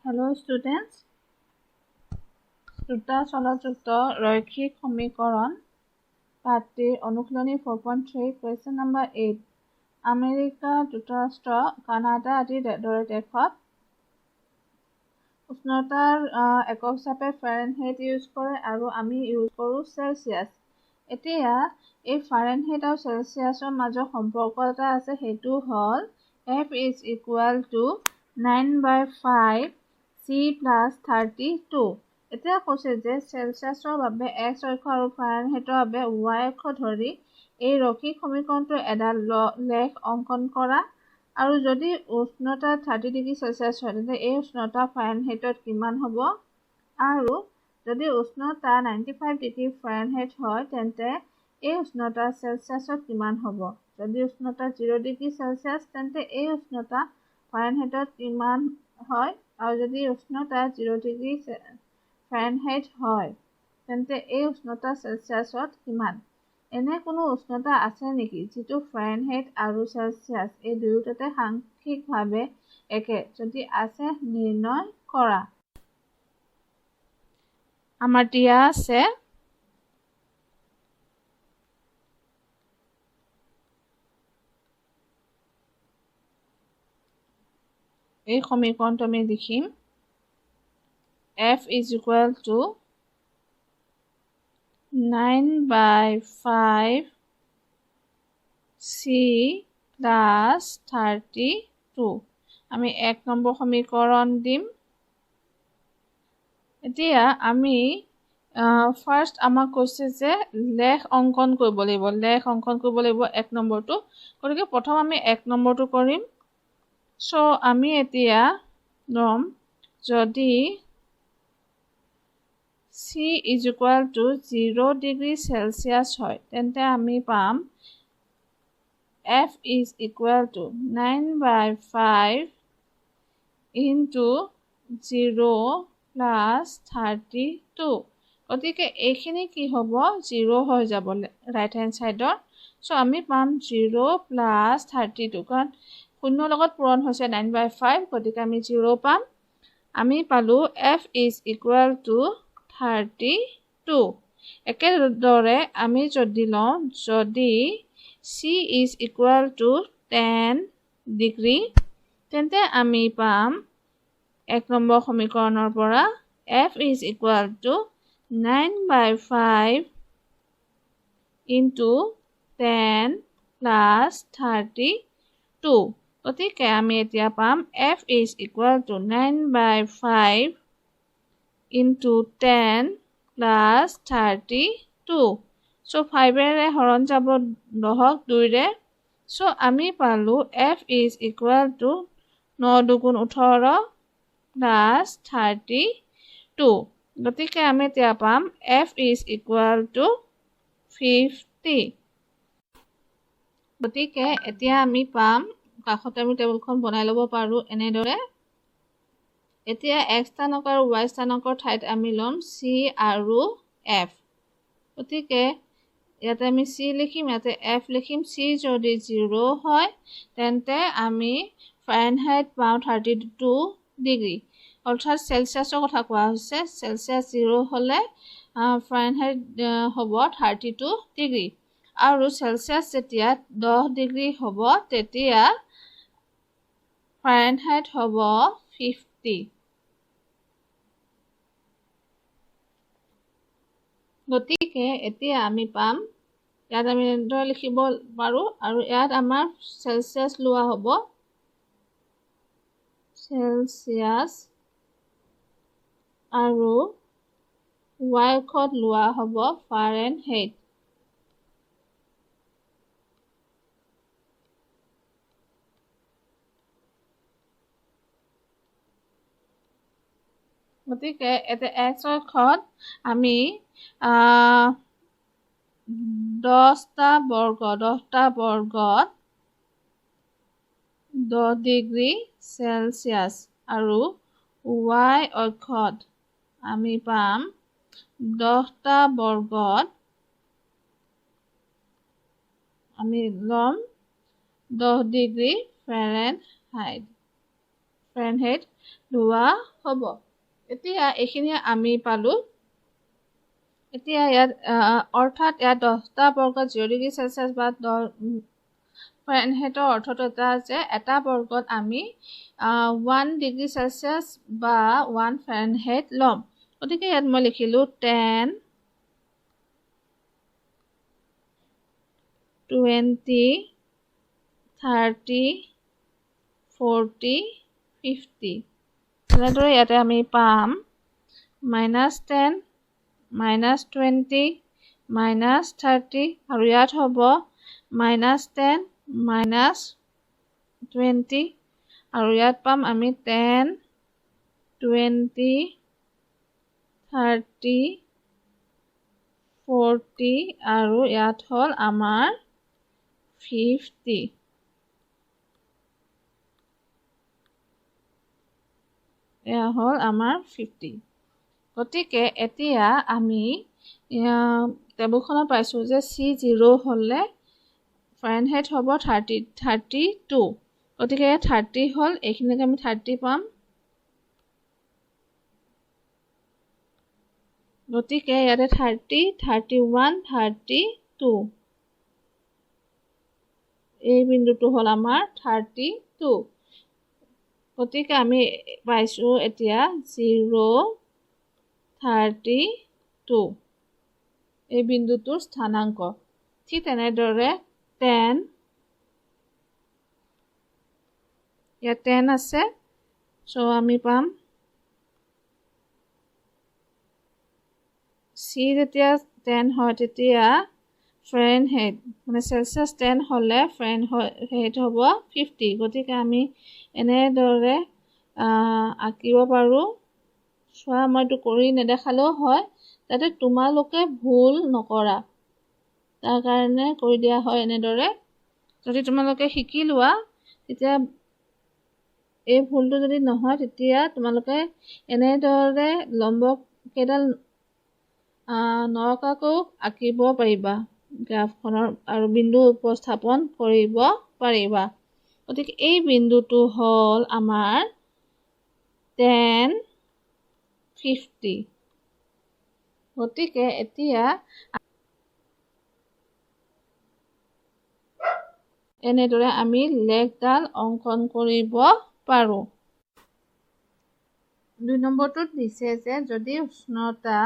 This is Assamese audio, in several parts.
Hello students. দুটা চলযুক্ত ৰৈখিক সমীকৰণ পাঠটিৰ অনুশীলনী 4.3 question number 8 আমেৰিকা যুক্তৰাষ্ট্ৰ কানাডা আদিৰ দৰে দেশত উষ্ণতাৰ একক হিচাপে ফাৰেনহাইট ইউজ কৰে আৰু আমি ইউজ কৰোঁ চেলচিয়াছ। এতিয়া এই ফাৰেনহাইট আৰু চেলচিয়াছৰ মাজত সম্পৰ্ক এটা আছে, সেইটো হ'ল F is equal to 9/5 C plus 32। এতিয়া কৈছে যে চেলচিয়াছৰ বাবে x অক্ষ আৰু ফাৰেনহাইটৰ বাবে y অক্ষ ধৰি এই ৰৈখিক সমীকৰণটো এডাল লেখ অংকন কৰা, আৰু যদি উষ্ণতা 30 ডিগ্ৰী চেলচিয়াছ হয় তেন্তে এই উষ্ণতা ফাৰেনহাইটত কিমান হ'ব, আৰু যদি উষ্ণতা 95 ডিগ্ৰী ফাৰেনহাইট হয় তেন্তে এই উষ্ণতা চেলচিয়াছত কিমান হ'ব। যদি উষ্ণতা 0 ডিগ্ৰী চেলচিয়াছ তেন্তে এই উষ্ণতা ফাৰেনহাইটত কিমান হয়, আৰু যদি উষ্ণতা 0 ডিগ্ৰী ফাৰেনহাইট হয় তেন্তে এই উষ্ণতা চেলচিয়াছত কিমান। এনে কোনো উষ্ণতা আছে নেকি যিটো ফাৰেনহাইট আৰু চেলচিয়াছ এই দুয়োটাতে সাংখ্যিকভাৱে একে? যদি আছে নিৰ্ণয় কৰা। আমাৰ দিয়া আছে এই সমীকৰণটো আমি লিখিম F is equal to 9/5 C plus 32। আমি 1 নম্বৰ সমীকৰণ দিম। এতিয়া আমি ফাৰ্ষ্ট আমাক কৈছে যে লেখ অংকন কৰিব লাগিব 1 নম্বৰটো। গতিকে প্ৰথম আমি 1 নম্বৰটো কৰিম। আমি এতিয়া ল'ম যদি C is equal to 0 degree Celsius হয় তেন্তে আমি পাম F is equal to 9/5 into 0 plus 32। গতিকে এইখিনি কি হ'ব, 0 হৈ যাব ৰাইট হেণ্ড চাইডৰ। আমি পাম 0 plus 32, কাৰণ 0 লগত পূৰণ হৈছে 9/5, গতিকে আমি 0 পাম। আমি পালোঁ F is equal to 32। একেদৰে আমি যদি লওঁ যদি C is equal to 10 degree তেন্তে আমি পাম 1 নম্বৰ সমীকৰণৰ পৰা F is equal to 9/5 into 10 plus 32। গতিকে আমি এতিয়া পাম F is equal to 9/5 into 10 plus 32। 5ৰে হৰণ যাব 10ক 2ৰে। আমি পালোঁ F is equal to 9 দুগুণ 18 plus 32। গতিকে আমি এতিয়া পাম F is equal to 50। গতিকে এতিয়া আমি পাম, কাষতে আমি টেবুলখন বনাই ল'ব পাৰোঁ এনেদৰে। এতিয়া x স্থানাংক আৰু y স্থানাংকৰ ঠাইত আমি ল'ম C আৰু F। গতিকে ইয়াতে আমি C লিখিম, ইয়াতে F লিখিম। C যদি 0 হয় তেন্তে আমি ফাৰেনহাইট পাওঁ 32 ডিগ্ৰী, অৰ্থাৎ চেলচিয়াছৰ কথা কোৱা হৈছে। চেলচিয়াছ 0 হ'লে ফাৰেনহাইট হ'ব 32 ডিগ্ৰী, আৰু চেলচিয়াছ যেতিয়া 10 ডিগ্ৰী হ'ব তেতিয়া ফাৰেনহাইট হ'ব 50। গতিকে এতিয়া আমি পাম, ইয়াত আমি এনেদৰে লিখিব পাৰোঁ, আৰু ইয়াত আমাৰ চেলচিয়াছ লোৱা হ'ব চেলচিয়াছ, আৰু y অক্ষত লোৱা হ'ব ফাৰেনহাইট। গতিকে এতিয়া x অক্ষত আমি 10টা বৰ্গত 10 ডিগ্ৰী চেলচিয়াছ, আৰু y অক্ষত আমি পাম 10টা বৰ্গত আমি ল'ম 10 ডিগ্ৰী ফাৰেনহাইট। ফাৰেনহাইট লোৱা হ'ব। এতিয়া এইখিনি আমি পালো। এতিয়া ইয়াত অৰ্থাৎ ইয়াত 10টা বৰ্গত 0 ডিগ্ৰী চেলচিয়াছ বা ফাৰেনহাইটৰ অৰ্থটো এটা যে এটা বৰ্গত আমি 1 ডিগ্ৰী চেলচিয়াছ বা 1 ফাৰেনহাইট ল'ম। গতিকে ইয়াত মই লিখিলো 10, 20, 30, 40, 50। তেনেদৰে ইয়াতে আমি পাম -10, -20, -30 আৰু ইয়াত হ'ব -10, -20 আৰু ইয়াত পাম আমি 10, 20, 30, 40 আৰু ইয়াত হ'ল আমাৰ 50। এয়া হ'ল আমাৰ 50। গতিকে এতিয়া আমি টেবুলখনত পাইছোঁ যে C0 হ'লে ফাৰেনহাইট হ'ব 32। গতিকে 30 হ'ল, এইখিনিতে আমি 30 পাম। গতিকে ইয়াতে 30, 31, 32। এই বিন্দুটো হ'ল আমাৰ 32। গতিকে আমি পাইছোঁ এতিয়া 0, 32 এই বিন্দুটোৰ স্থানাংক। ঠিক তেনেদৰে 10, ইয়াত 10 আছে, চ' আমি পাম C যেতিয়া 10 হয় তেতিয়া ফাৰেনহাইট মানে চেলচিয়াছ 10 হ'লে ফাৰেনহাইট হ'ব 50। গতিকে আমি এনেদৰে আঁকিব পাৰোঁ। চোৱা, মইতো কৰি নেদেখালেও হয়, যাতে তোমালোকে ভুল নকৰা তাৰ কাৰণে কৰি দিয়া হয় এনেদৰে। যদি তোমালোকে শিকি লোৱা তেতিয়া এই ভুলটো যদি নহয় তেতিয়া তোমালোকে এনেদৰে লম্ব কেইডাল নৰকাকৈ আঁকিব পাৰিবা গ্ৰাফখনৰ আৰু বিন্দু উপস্থাপন কৰিব পাৰিবা। গতিকে এই বিন্দুটো হ'ল আমাৰ 10, 50। গতিকে এতিয়া এনেদৰে আমি লেখডাল অংকন কৰিব পাৰোঁ। 2 নম্বৰটোত দিছে যে যদি উষ্ণতা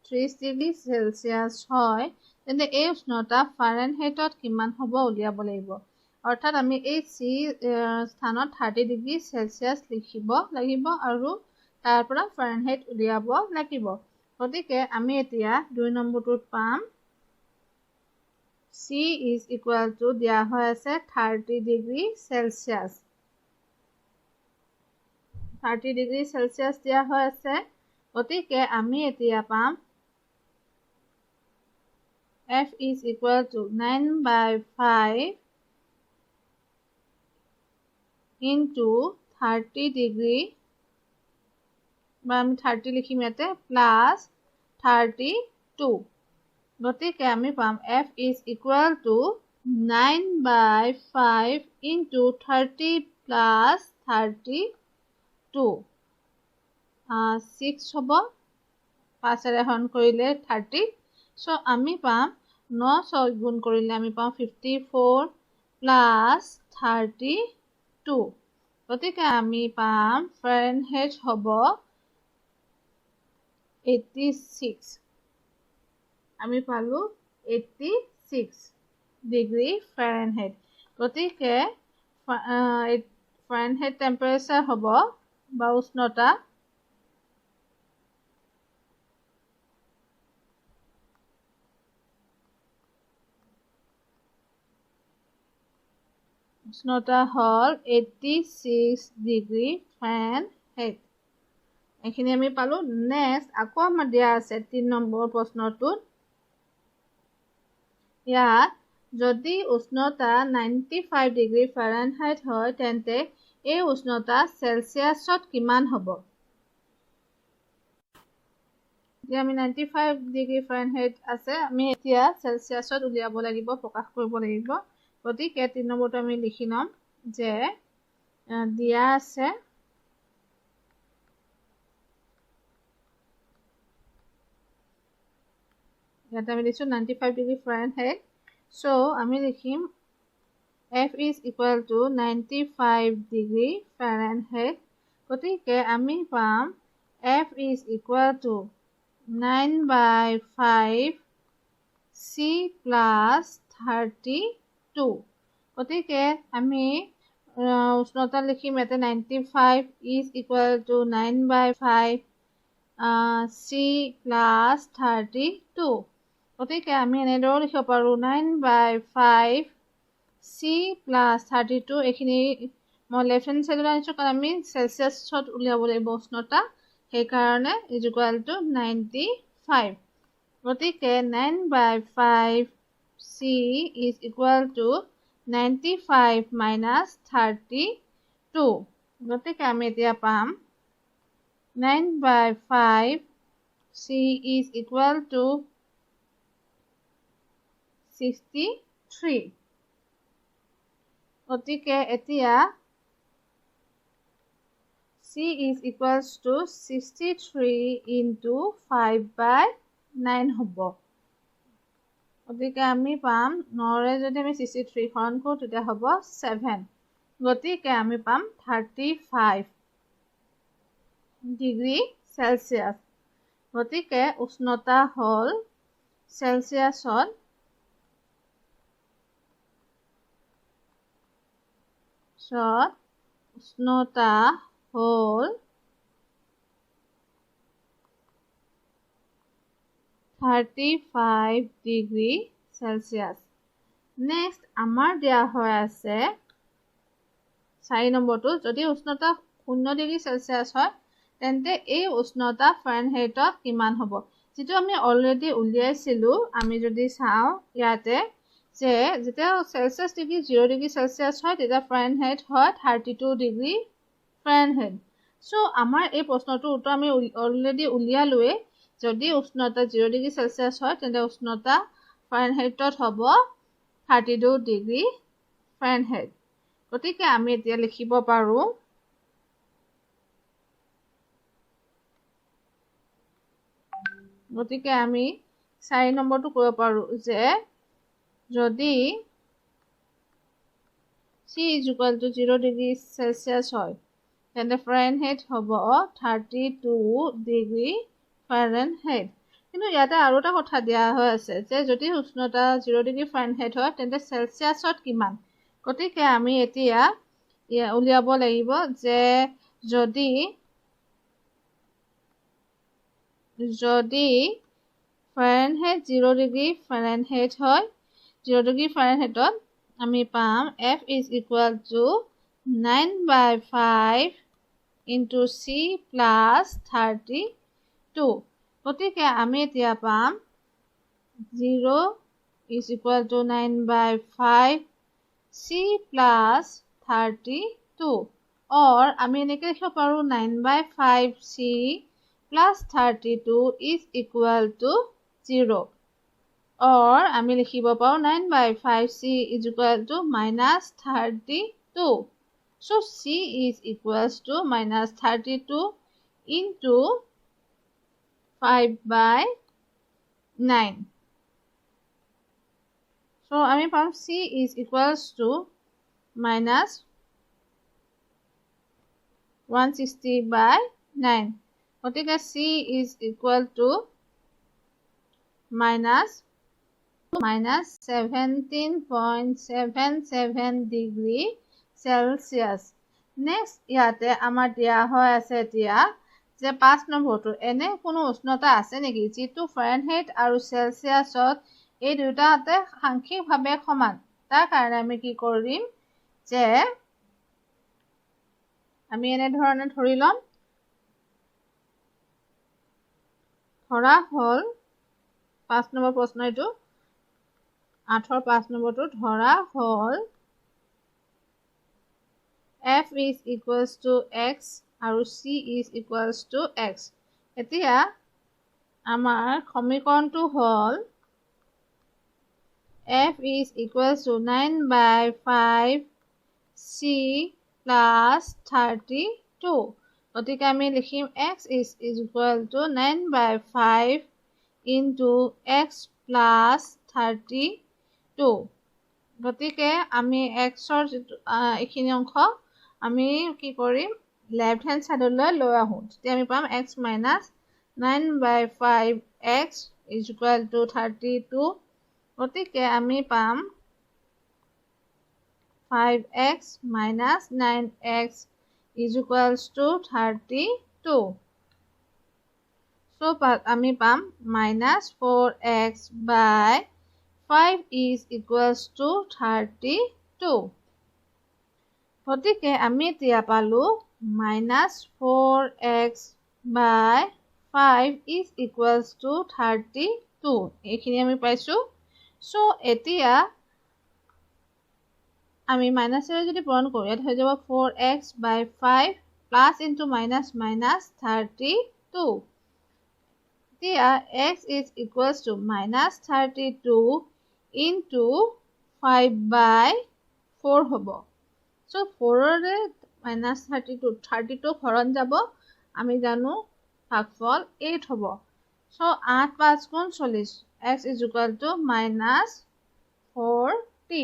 30 ডিগ্ৰী চেলচিয়াছ হয় তেন্তে এই উষ্ণতা ফাৰেনহাইটত কিমান হ'ব উলিয়াব লাগিব। অৰ্থাৎ আমি এই C স্থানত 30 ডিগ্ৰী চেলচিয়াছ লিখিব লাগিব আৰু তাৰ পৰা ফাৰেনহাইট উলিয়াব লাগিব। গতিকে আমি এতিয়া 2 নম্বৰটোত পাম C = দিয়া হৈ আছে 30 ডিগ্ৰী চেলচিয়াছ। 30 ডিগ্ৰী চেলচিয়াছ দিয়া হৈ আছে। গতিকে আমি এতিয়া পাম F = 9/5 into 30 ডিগ্ৰী, বা আমি 30 লিখিম ইয়াতে, প্লাছ 32। গতিকে আমি পাম F = 9/5 into 30 plus 32। 6 হ'ব, 5ৰে হৰণ কৰিলে 30। চ' আমি পাম 9 গুণ কৰিলে আমি পাম 54 প্লাছ 32। গতিকে আমি পাম ফাৰেনহাইট হ'ব 86। আমি পালোঁ 86 ডিগ্ৰী ফাৰেনহাইট। গতিকে ফাৰেনহাইট টেম্পাৰেচাৰ হ'ব বা উষ্ণতা হ'ল 86 ডিগ্ৰী ফাৰেনহাইট। এইখিনি আমি পালোঁ। নেক্সট আকৌ আমাৰ দিয়া আছে 3 নম্বৰ প্ৰশ্নটোত। ইয়াত যদি উষ্ণতা 95 ডিগ্ৰী ফাৰেনহাইট হয় তেন্তে এই উষ্ণতা চেলচিয়াছত কিমান হ'ব। এতিয়া আমি 95 ডিগ্ৰী ফাৰেনহাইট আছে, আমি এতিয়া চেলচিয়াছত উলিয়াব লাগিব, প্ৰকাশ কৰিব লাগিব। গতিকে 3 নম্বৰটো আমি লিখি ল'ম যে দিয়া আছে ইয়াতে আমি লিখিছোঁ 95 ডিগ্ৰী ফাৰেনহাইট so আমি লিখিম F is equal to 95 degree Fahrenheit গতিকে আমি পাম F is equal to 9/5 C plus 32 গতিকে আমি উষ্ণতা লিখিম ইয়াতে 95 is equal to 9/5 C plus 32 গতিকে আমি এনেদৰেও লিখিব পাৰোঁ 9/5 C plus 32 এইখিনি মই লেফ্ট হেণ্ড চাইডলৈ আনিছোঁ কাৰণ আমি চেলচিয়াছত উলিয়াব লাগিব উষ্ণতা সেইকাৰণে ইজ ইকুৱেল টু 95 গতিকে 9/5 C is equal to 95 minus 32 গতিকে আমি এতিয়া পাম 9/5 C is equal to 63 গতিকে এতিয়া C is equals to 63 into 5/9 হ'ব গতিকে আমি পাম 9ৰে যদি আমি 63 হৰণ কৰোঁ তেতিয়া হ'ব 7 গতিকে আমি পাম 35 ডিগ্ৰী চেলচিয়াছ গতিকে উষ্ণতা হ'ল চেলচিয়াছত উষ্ণতা হ'ল 35 ডিগ্ৰী চেলচিয়াছ নেক্সট আমাৰ দিয়া হৈ আছে 4 নম্বৰটো যদি উষ্ণতা 0 ডিগ্ৰী চেলচিয়াছ হয় তেন্তে এই উষ্ণতা ফাৰেনহাইটত কিমান হ'ব যেটো আমি অলৰেডি উলিয়াইছিলোঁ আমি যদি চাওঁ ইয়াতে যে যেতিয়া চেলচিয়াছ ডিগ্ৰী 0 ডিগ্ৰী চেলচিয়াছ হয় তেতিয়া ফাৰেনহাইট হয় 32 ডিগ্ৰী ফাৰেনহাইট সো আমাৰ এই প্ৰশ্নটোৰ উত্তৰ আমি অলৰেডি উলিয়ালোৱে যদি উষ্ণতা 0 ডিগ্ৰী চেলচিয়াছ হয় তেন্তে উষ্ণতা ফাৰেনহাইটত হ'ব 32 ডিগ্ৰী ফাৰেনহাইট গতিকে আমি এতিয়া লিখিব পাৰোঁ গতিকে আমি 4 নম্বৰটো কৰিব পাৰোঁ যে যদি C is equal to 0 degree Celsius হয় তেন্তে ফাৰেনহাইট হ'ব 32 ডিগ্ৰী ফাৰেনহাইট কিন্তু ইয়াতে আৰু এটা কথা দিয়া হৈ আছে যে যদি উষ্ণতা 0 ডিগ্ৰী ফাৰেনহাইট হয় তেন্তে চেলচিয়াছত কিমান গতিকে আমি এতিয়া উলিয়াব লাগিব যে যদি ফাৰেনহাইট 0 ডিগ্ৰী ফাৰেনহাইট হয় 0 ডিগ্ৰী ফাৰেনহাইটত আমি পাম F is equal to 9/5 into C plus 32 গতিকে আমি এতিয়া পাম 0 is equal to 9/5 C plus 32 or আমি এনেকৈ লিখিব পাৰোঁ 9/5 C plus 32 is equal to 0 or আমি লিখিব পাৰোঁ 9/5 C is equal to minus 32 so C is equals to minus 32 into 5/9 so আমি পাম C is equals to minus 160/9 গতিকে C is equal to minus 17.77 degree Celsius next ইয়াতে আমাৰ দিয়া হৈ আছে এতিয়া যে 5 নম্বৰটো এনে কোনো উষ্ণতা আছে নেকি যিটো ফাৰেনহাইট আৰু চেলচিয়াছত এই দুটাতে সাংখ্যিকভাৱে সমান তাৰ কাৰণে আমি কি কৰিম যে আমি এনে ধৰণে ধৰি লম ধৰা হ'ল 5 নম্বৰ প্ৰশ্ন এইটো 8ৰ 5 নম্বৰটো ধৰা হ'ল F is equals to X আৰু C is equals to X এতিয়া আমাৰ সমীকৰণটো হ'ল F is equals to 9/5 C plus 32 গতিকে আমি লিখিম X is equal to 9/5 into X plus 32 গতিকে আমি এক্সৰ যিটো এইখিনি অংশ আমি কি কৰিম লেফ্ট হেণ্ড ছাইডলৈ লৈ আহোঁ তেতিয়া আমি পাম x minus 9/5x is equal to 32 গতিকে আমি পাম 5x minus 9x is equals to 32. So, আমি পাম minus 4x by 5 is equals to 32. গতিকে আমি এতিয়া পালো minus 4x by 5 is equals to 32. এইখিনি আমি পাইছো। So, এতিয়া আমি মাইনাছেৰে যদি পূৰণ কৰোঁ ইয়াত হৈ যাব 4x by 5 plus into minus minus 32 এতিয়া x is equals to minus 32 into 5 by 4 হ'ব so 4ৰে minus 32 হৰণ যাব আমি জানো ভাগফল 8 হ'ব so 8 5 গুণ 40 x is equal to minus 4t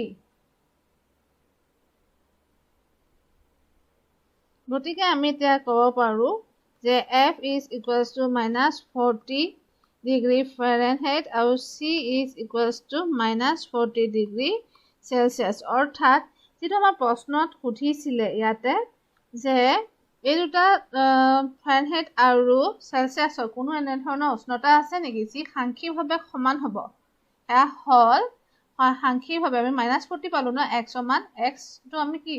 গতিকে আমি এতিয়া ক'ব পাৰো যে f is equals to minus 40 degree Fahrenheit আৰু c is equals to minus 40 degree Celsius অৰ্থাৎ যেটো আমাৰ প্ৰশ্নত সুধিছিলে ইয়াতে যে এই দুটা Fahrenheit আৰু Celsiusৰ কোনো এনে ধৰণৰ উষ্ণতা আছে নেকি যি সাংখ্যিকভাৱে সমান হ'ব এয়া হল সাংখ্যিকভাৱে আমি -40 পালো না x সমান x তো আমি কি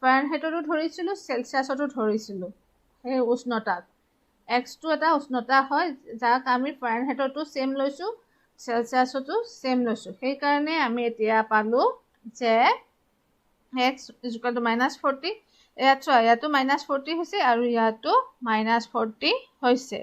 Fahrenheitতো ধৰিছিলো Celsiusতো ধৰিছিলো এই উষ্ণতাত x টো এটা উষ্ণতা হয় যাক আমি Fahrenheitতো সেম লৈছো Celsiusতো সেম লৈছো সেই কাৰণে আমি এতিয়া পালো যে x -40 ইয়াতো -40 হৈছে আৰু ইয়াতো -40 হৈছে